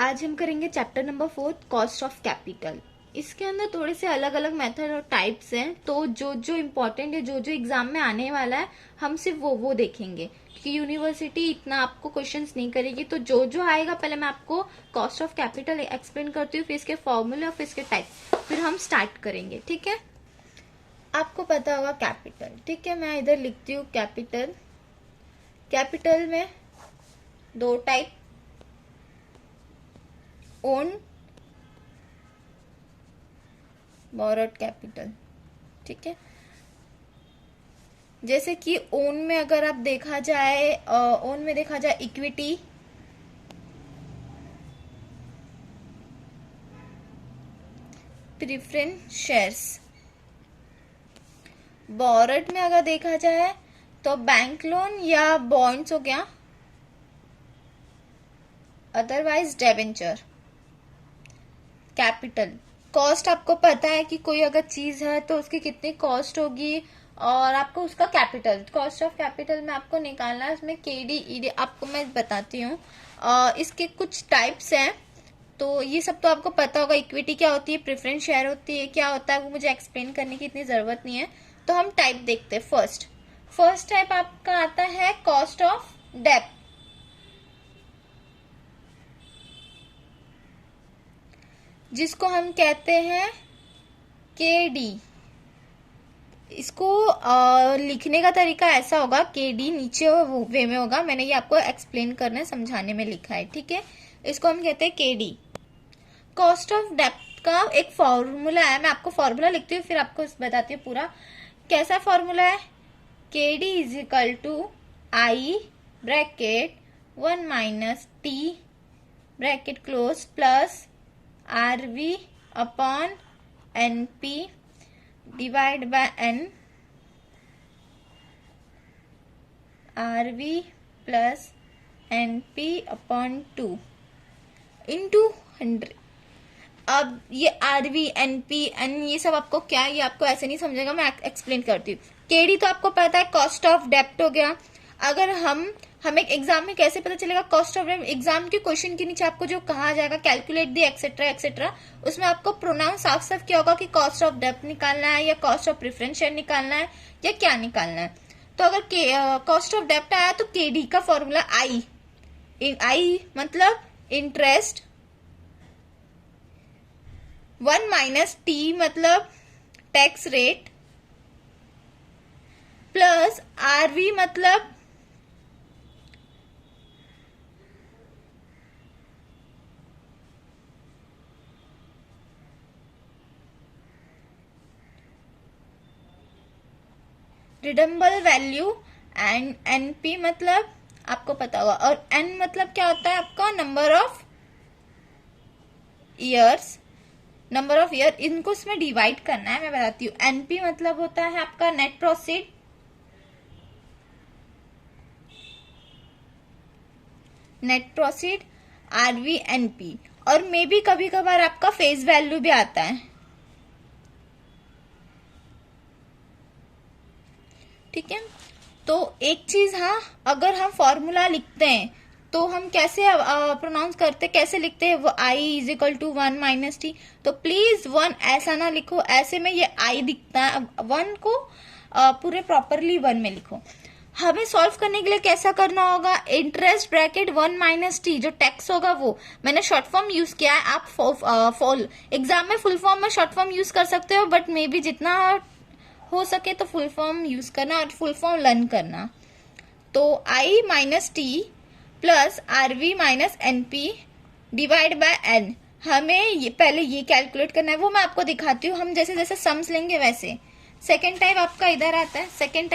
आज हम करेंगे chapter number 4 cost of capital. इसके अंदर थोड़े से अलग अलग मेथड और टाइप्स हैं, तो जो जो इम्पोर्टेंट है, जो जो एग्जाम में आने वाला है, हम सिर्फ वो देखेंगे, क्योंकि यूनिवर्सिटी इतना आपको क्वेश्चंस नहीं करेगी। तो जो जो आएगा पहले मैं आपको कॉस्ट ऑफ कैपिटल एक्सप्लेन करती हूँ, फिर इसके फॉर्मूले और फिर इसके टाइप, फिर हम स्टार्ट करेंगे। ठीक है, आपको पता होगा कैपिटल। ठीक है, मैं इधर लिखती हूँ कैपिटल। कैपिटल में दो टाइप, ओन, बोरोड कैपिटल। ठीक है, जैसे कि ओन में अगर आप देखा जाए, ओन में देखा जाए इक्विटी, प्रेफरेंस शेयर्स। बोरोड में अगर देखा जाए तो बैंक लोन या बॉन्ड्स हो गया, अदरवाइज डेबेंचर। कैपिटल कॉस्ट आपको पता है कि कोई अगर चीज है तो उसकी कितनी कॉस्ट होगी, और आपको उसका कैपिटल, कॉस्ट ऑफ कैपिटल में आपको निकालना है। इसमें केडी ईडी आपको मैं बताती हूँ। इसके कुछ टाइप्स हैं, तो ये सब तो आपको पता होगा। इक्विटी क्या होती है, प्रेफरेंस शेयर होती है, क्या होता है वो मुझे एक्सप्लेन करने की इतनी जरूरत नहीं है। तो हम टाइप देखते हैं। फर्स्ट टाइप आपका आता है कॉस्ट ऑफ डेब्ट। जिसको हम कहते हैं केडी। इसको लिखने का तरीका ऐसा होगा, केडी नीचे वे में होगा, मैंने ये आपको एक्सप्लेन करने समझाने में लिखा है। ठीक है, इसको हम कहते हैं केडी। कॉस्ट ऑफ डेब्ट का एक फॉर्मूला है, मैं आपको फॉर्मूला लिखती हूँ फिर आपको बताती हूँ पूरा कैसा फॉर्मूला है। KD is equal to I bracket 1 minus T bracket close plus RV upon NP divide by N, RV plus NP upon 2 into 100। अब ये आरवी एनपी एन ये सब आपको क्या, ये आपको ऐसे नहीं समझेगा, मैं एक्सप्लेन करती हूँ। केडी तो आपको पता है कॉस्ट ऑफ डेब्ट हो गया। अगर हमें एग्जाम में कैसे पता चलेगा कॉस्ट ऑफ डेब्ट, एग्जाम के क्वेश्चन के नीचे आपको जो कहा जाएगा कैलकुलेट दी एक्सेट्रा एक्सेट्रा, उसमें आपको प्रोनाउंस साफ साफ क्या होगा कि कॉस्ट ऑफ डेब्ट निकालना है या कॉस्ट ऑफ प्रेफरेंस शेयर निकालना है या क्या निकालना है। तो अगर कॉस्ट ऑफ डेब्ट आया तो केडी का फॉर्मूला आई मतलब इंटरेस्ट, 1 माइनस टी मतलब टैक्स रेट, प्लस आरवी मतलब रिडम्बल वैल्यू, एंड एनपी मतलब आपको पता होगा, और एन मतलब क्या होता है आपका number of years, number of year, इनको इसमें डिवाइड करना है, मैं बताती हूँ। एनपी मतलब होता है आपका नेट प्रोसीड, आरवी एनपी, और मे भी कभी कभार आपका फेस वैल्यू भी आता है। ठीक है, तो एक चीज, हाँ, अगर हम फॉर्मूला लिखते हैं तो हम कैसे प्रोनाउंस करते, कैसे लिखते हैं, वो I is equal to 1 minus T. तो प्लीज 1 ऐसा ना लिखो, ऐसे में ये आई दिखता है, 1 को पूरे प्रॉपरली 1 में लिखो। हमें सॉल्व करने के लिए कैसा करना होगा, इंटरेस्ट ब्रैकेट 1 माइनस टी, जो टैक्स होगा वो मैंने शॉर्ट फॉर्म यूज किया है। आप एग्जाम में फुल फॉर्म में शॉर्ट फॉर्म यूज कर सकते हो, बट मे बी जितना हो सके तो फुल फॉर्म यूज करना और फुल फॉर्म लर्न करना। तो I minus T plus RV minus NP divide by N, हमें पहले ये कैलकुलेट करना है, वो मैं आपको दिखाती हूँ। हम जैसे जैसे सम्स लेंगे वैसे। सेकेंड टाइप आपका इधर आता है। सेकेंड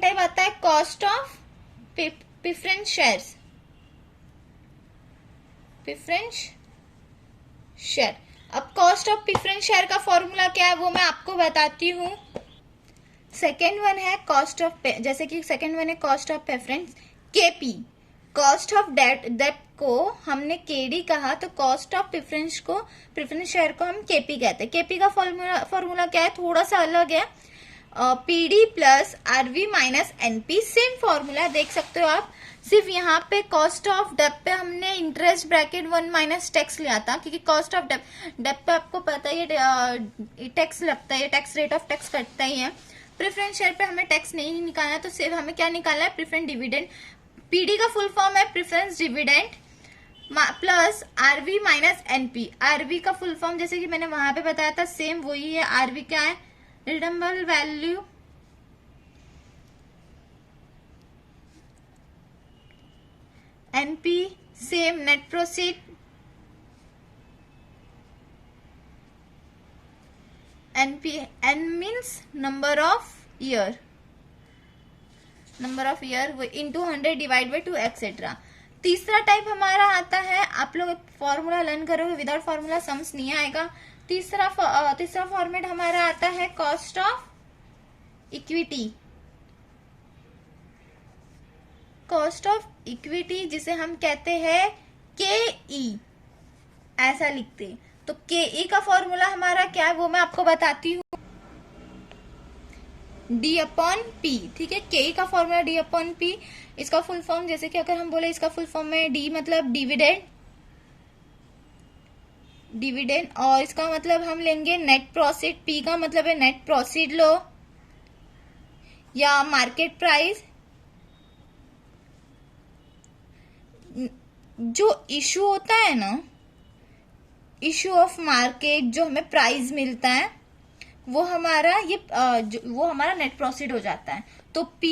टाइप आता है cost of preference shares, share. अब कॉस्ट ऑफ प्रेफरेंस शेयर का फॉर्मूला क्या है वो मैं आपको बताती हूँ। सेकेंड वन है कॉस्ट ऑफ, जैसे कि सेकेंड वन है cost of preference, KP. Cost of डेब्ट को हमने केडी कहा, तो कॉस्ट ऑफ प्रेफरेंस शेयर को हम केपी कहते हैं। केपी का फॉर्मूला क्या है, थोड़ा सा अलग है, PD plus RV minus NP, same formula देख सकते हो आप। सिर्फ यहाँ पे कॉस्ट ऑफ डेब्ट पे हमने इंटरेस्ट ब्रैकेट 1 माइनस टैक्स लिया था, क्योंकि कॉस्ट ऑफ डेब्ट पे आपको पता ही है टैक्स लगता है, टैक्स रेट ऑफ टैक्स कटता ही है। प्रेफरेंस शेयर पे हमें टैक्स नहीं निकालना है, तो सिर्फ हमें क्या निकालना है, प्रेफरेंस डिविडेंड। पीडी का फुल फॉर्म है preference dividend plus RV minus NP. RV का फुल फॉर्म जैसे कि मैंने वहां पे बताया था सेम वही है। आरवी क्या है, redeemable value NP same net proceed NP N means number of year वो इंटू 100 डिवाइड बाई 2 एक्सेट्रा। तीसरा टाइप हमारा आता है, आप लोग फॉर्मूला लर्न करोगे, विदाउट फॉर्मूला सम्स नहीं आएगा। तीसरा फॉर्मेट हमारा आता है cost of equity. Cost of equity जिसे हम कहते हैं KE, ऐसा लिखते हैं। तो KE का फॉर्मूला हमारा क्या है वो मैं आपको बताती हूँ, D अपॉन P। ठीक है, KE का फॉर्मूला D अपॉन P। इसका फुल फॉर्म जैसे कि अगर हम बोले इसका फुल फॉर्म है D मतलब डिविडेंड, और इसका मतलब हम लेंगे नेट प्रॉफिट। P का मतलब है नेट प्रॉफिट लो या मार्केट प्राइस। जो इशू होता है ना, इशू ऑफ मार्केट, जो हमें प्राइस मिलता है वो हमारा वो हमारा नेट प्रॉफिट हो जाता है। तो P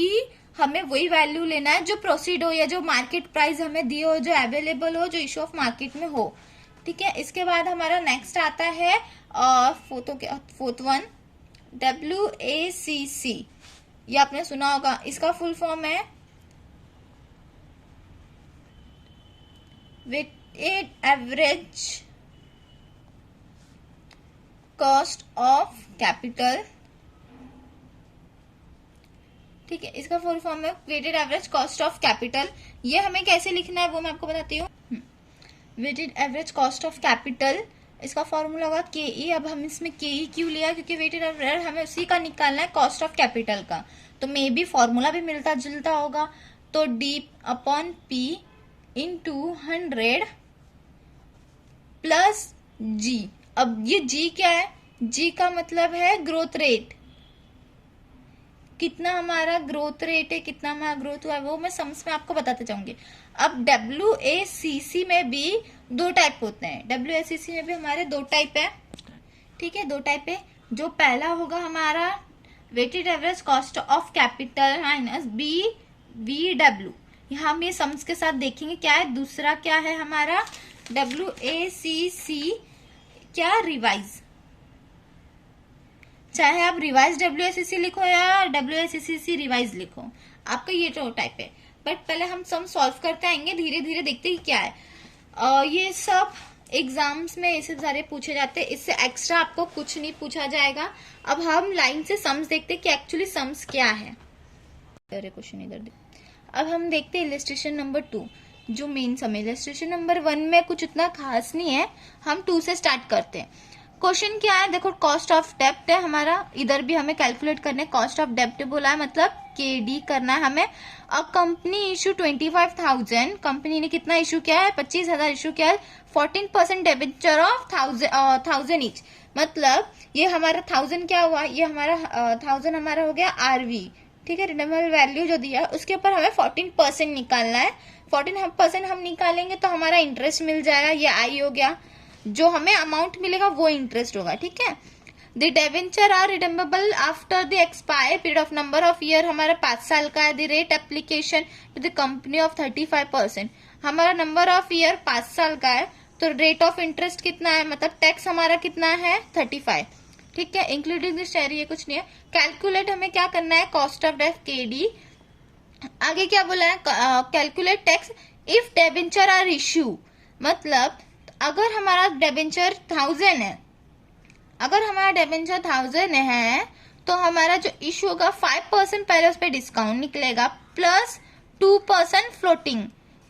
हमें वही वैल्यू लेना है जो प्रोसीड हो या जो मार्केट प्राइस हमें दी हो, जो अवेलेबल हो, जो इशू ऑफ मार्केट में हो। ठीक है, इसके बाद हमारा नेक्स्ट आता है फोर्थ वन WACC। ये आपने सुना होगा, इसका फुल फॉर्म है weighted average cost of capital. ठीक है, इसका फुल फॉर्म है weighted average cost of capital. ये हमें कैसे लिखना है वो मैं आपको बताती हूँ। Weighted average cost of capital, इसका फॉर्मूला होगा KE। अब हम इसमें KE क्यों लिया, क्योंकि वेटेड एवरेज हमें उसी का निकालना है, कॉस्ट ऑफ कैपिटल का। तो मे बी फॉर्मूला भी मिलता जुलता होगा। तो D upon P into 100 plus G। अब ये G क्या है, G का मतलब है ग्रोथ रेट, कितना हमारा ग्रोथ रेट है, कितना हमारा ग्रोथ हुआ है वो मैं सम्स में आपको बताते जाऊंगी। अब WACC में भी दो टाइप होते हैं, WACC में भी हमारे दो टाइप है। ठीक है, दो टाइप है। जो पहला होगा हमारा weighted average cost of capital minus BVW, यहाँ हम ये सम्स के साथ देखेंगे क्या है। दूसरा क्या है हमारा WACC क्या, रिवाइज। चाहे आप रिवाइज WACC लिखो या WACC रिवाइज लिखो, आपका ये जो टाइप है। बट पहले हम सम सॉल्व करते आएंगे, धीरे धीरे देखते हैं क्या है। ये सब एग्जाम्स में ऐसे सारे पूछे जाते हैं, इससे एक्स्ट्रा आपको कुछ नहीं पूछा जाएगा। अब हम लाइन से सम्स देखते हैं कि एक्चुअली सम्स क्या है। अरे क्वेश्चन इधर दे। अब हम देखते हैं इलस्ट्रेशन नंबर 2, जो मेन सम है। इलस्ट्रेशन नंबर 1 में कुछ इतना खास नहीं है, हम 2 से स्टार्ट करते हैं। क्वेश्चन क्या है, देखो कॉस्ट ऑफ डेब्ट है हमारा, इधर भी हमें कैलकुलेट करने। कॉस्ट ऑफ डेब्ट बोला है मतलब KD करना है हमें। अब कंपनी इशू 25,000, कंपनी ने कितना इशू किया है, 25,000 इशू किया है। 14% डिबेंचर ऑफ 1000 ईच, मतलब ये हमारा 1000 क्या हुआ, ये हमारा 1000 हमारा हो गया RV। ठीक है, रिडम्बल वैल्यू जो दिया उसके ऊपर हमें 14% निकालना है। 14% हम निकालेंगे तो हमारा इंटरेस्ट मिल जाएगा, ये I हो गया। जो हमें अमाउंट मिलेगा वो इंटरेस्ट होगा। ठीक है, the debenture are redeemable after the expire period of number of year, हमारा 5 साल का है। The rate application to the company of 35%, हमारा नंबर ऑफ ईयर 5 साल का है। तो रेट ऑफ इंटरेस्ट कितना है, मतलब टैक्स हमारा कितना है 35। ठीक है, इंक्लूडिंग द शेयर, ये कुछ नहीं है। कैलकुलेट हमें क्या करना है, कॉस्ट ऑफ डेब्ट KD। आगे क्या बोला है, calculate tax if debenture are issue, मतलब अगर हमारा डिबेंचर 1000 है, अगर हमारा डिबेंचर 1000 है तो हमारा जो इशू होगा 5% पहले उस पर डिस्काउंट निकलेगा, प्लस 2% फ्लोटिंग,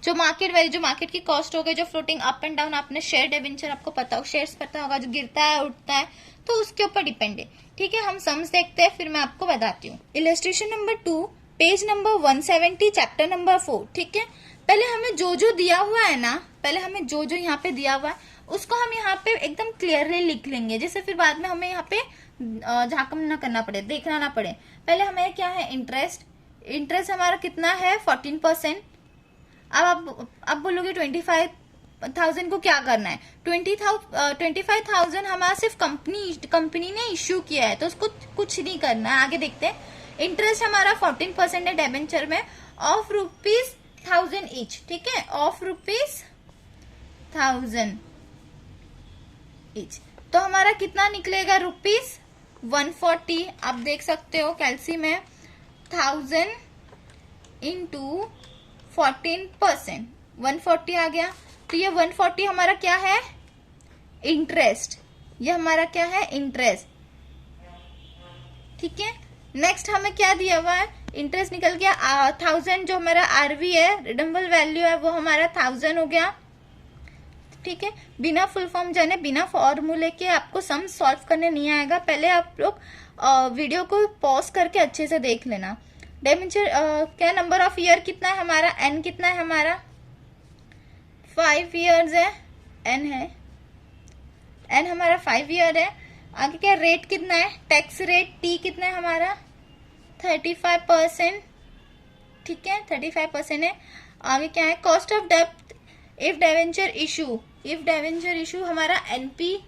जो मार्केट वैल्यू, जो मार्केट की कॉस्ट हो गई, जो फ्लोटिंग अप एंड डाउन। आपने शेयर डिबेंचर आपको पता हो, शेयर्स पता होगा, जो गिरता है उठता है, तो उसके ऊपर डिपेंड है। ठीक है, हम सम्स देखते हैं फिर मैं आपको बताती हूँ। Illustration number 2, page number 170 chapter number 4। ठीक है, पहले हमें जो जो दिया हुआ है ना, पहले हमें जो जो यहाँ पे दिया हुआ है उसको हम यहाँ पे एकदम क्लियरली लिख लेंगे, जैसे फिर बाद में हमें यहाँ पे झाकम ना करना पड़े, देखना ना पड़े। पहले हमें क्या है, इंटरेस्ट। इंटरेस्ट हमारा कितना है 14%। अब आप बोलोगे 25,000 को क्या करना है। 25,000 हमारा सिर्फ कंपनी ने इश्यू किया है, तो उसको कुछ नहीं करना है। आगे देखते हैं। इंटरेस्ट हमारा 14% है डेबेंचर में, ऑफ ₹1000 ईच। ठीक है, ऑफ ₹1000 ईच, तो हमारा कितना निकलेगा, ₹140। आप देख सकते हो कैल्सी में 1000 इंटू 14%, 140 आ गया। तो ये 140 हमारा क्या है, इंटरेस्ट। ये हमारा क्या है, इंटरेस्ट। ठीक है, नेक्स्ट हमें क्या दिया हुआ है, इंटरेस्ट निकल गया 1000। जो हमारा आरवी है, रिडम्बल वैल्यू है, वो हमारा 1000 हो गया। ठीक है, बिना फुल फॉर्म जाने, बिना फॉर्मूले के आपको सम सॉल्व करने नहीं आएगा। पहले आप लोग वीडियो को पॉज करके अच्छे से देख लेना। डेबेंचर क्या नंबर ऑफ ईयर कितना है हमारा, एन कितना है हमारा, 5 ईयर्स है, एन है, एन हमारा 5 ईयर है। आगे क्या रेट कितना है, टैक्स रेट टी कितना है हमारा 35%। ठीक है, 35% है। आगे क्या है, कॉस्ट ऑफ डेब्ट if debenture issue, if debenture issue हमारा एनपी।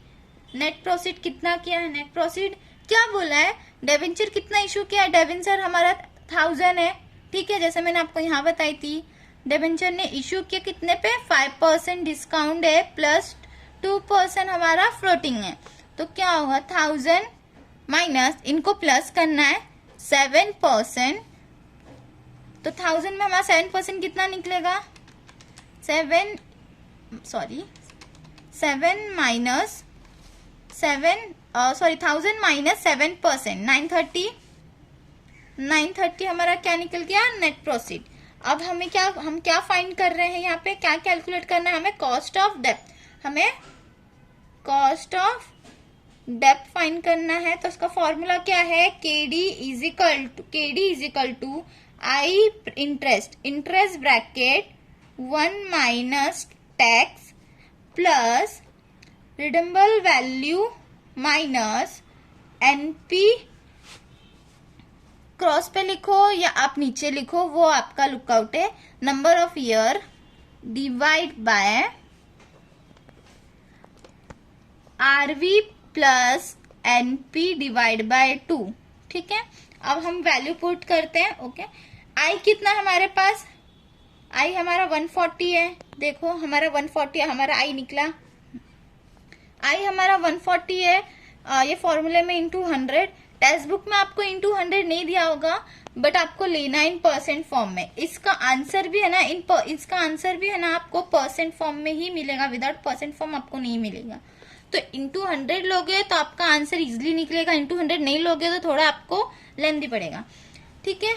नेट प्रोसीड कितना किया है, नेट प्रोसीड क्या बोला है, डेवेंचर कितना इशू किया है, डेवेंचर हमारा 1000 है। ठीक है, जैसे मैंने आपको यहाँ बताई थी, डेवेंचर ने इशू किया कितने पे, 5% डिस्काउंट है प्लस 2% हमारा फ्लोटिंग है। तो क्या होगा, 1000 माइनस, इनको प्लस करना है 7%। तो 1000 में हमारा 7% कितना निकलेगा, 7 माइनस 1000 माइनस 7%, 930 हमारा क्या निकल गया, नेट प्रोसीड। अब हम क्या फाइंड कर रहे हैं, यहाँ पे क्या कैलकुलेट करना है हमें, कॉस्ट ऑफ डेब्ट। हमें कॉस्ट ऑफ डेब्ट फाइंड करना है। तो उसका फॉर्मूला क्या है, KD is equal to I interest bracket 1 minus tax plus redeemable value minus NP. Cross पे लिखो या आप नीचे लिखो, वो आपका लुकआउट है। Number of year divide by RV plus NP divide by 2। ठीक है, अब हम वैल्यू पुट करते हैं। ओके, आई कितना हमारे पास, आई हमारा 140 है। देखो हमारा 140 हमारा आई निकला, आई हमारा 140 है। ये फॉर्मूले में इंटू 100। टेक्स्ट बुक में आपको इंटू 100 नहीं दिया होगा, बट आपको लेना इन परसेंट फॉर्म में। इसका आंसर भी है ना, इसका आंसर भी है ना आपको परसेंट फॉर्म में ही मिलेगा, विदाउट परसेंट फॉर्म आपको नहीं मिलेगा। तो इंटू 100 लोगे तो आपका आंसर इजिली निकलेगा, इंटू 100 नहीं लोगे तो थोड़ा आपको लेंथी पड़ेगा। ठीक है,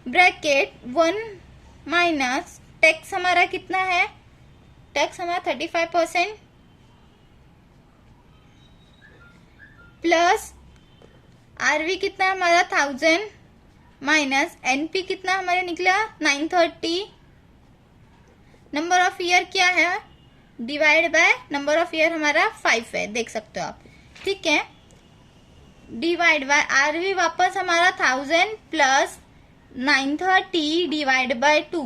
ब्रैकेट 1 माइनस टैक्स हमारा कितना है, टैक्स हमारा 35% प्लस आरवी कितना हमारा 1000 माइनस एनपी कितना हमारे निकला 930। नंबर ऑफ ईयर क्या है, divide by number of year हमारा 5 है, देख सकते हो आप। ठीक है, डिवाइड बाय आरवी वापस हमारा 1000 प्लस 930 डिवाइड बाय 2।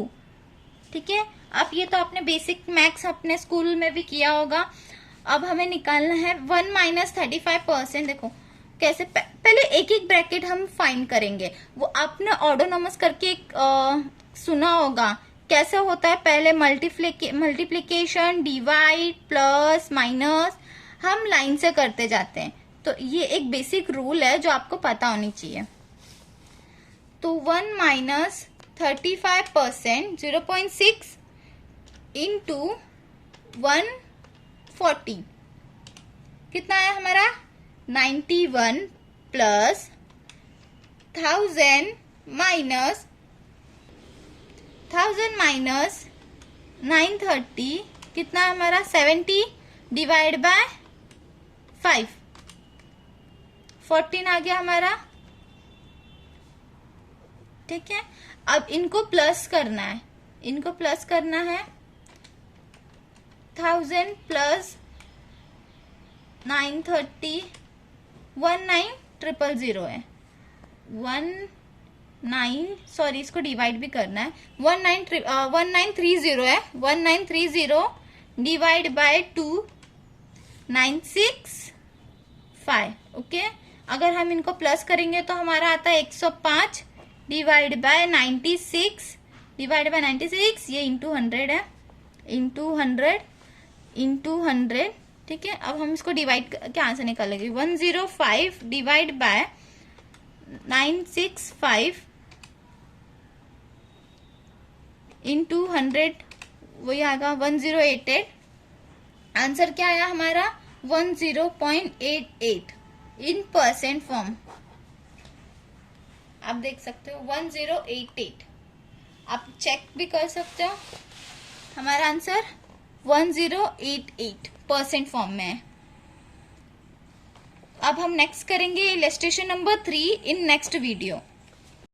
ठीक है, अब ये तो आपने बेसिक मैथ्स अपने स्कूल में भी किया होगा। अब हमें निकालना है 1 माइनस 35%। देखो कैसे, पहले एक एक ब्रैकेट हम फाइंड करेंगे। वो आपने ऑर्डोनॉमस करके सुना होगा कैसे होता है, पहले मल्टीप्लिकेशन, डिवाइड, प्लस, माइनस, हम लाइन से करते जाते हैं। तो ये एक बेसिक रूल है जो आपको पता होनी चाहिए। तो 1 माइनस 35% 0.6 इंटू 140 कितना है हमारा 91 प्लस 1000 माइनस 930 कितना है हमारा 70 डिवाइड बाय 5, 14 आ गया हमारा। ठीक है, अब इनको प्लस करना है, इनको प्लस करना है 1000 प्लस 930 19000 है 19 इसको डिवाइड भी करना है 1930 है 1930 डिवाइड बाय 2 965। ओके, अगर हम इनको प्लस करेंगे तो हमारा आता है 105 डिवाइड बाय 96 डिवाइड बाय 96, ये इंटू 100 है, इंटू 100 ठीक है। अब हम इसको डिवाइड क्या आंसर निकालेंगे 105 डिवाइड बाय 965 इंटू 100 वही आएगा 1088। आंसर क्या आया हमारा 10.88 इन परसेंट फॉर्म। आप देख सकते हो 1088, आप चेक भी कर सकते हो, हमारा आंसर 1088% फॉर्म में है। अब हम नेक्स्ट करेंगे illustration number 3 in next video.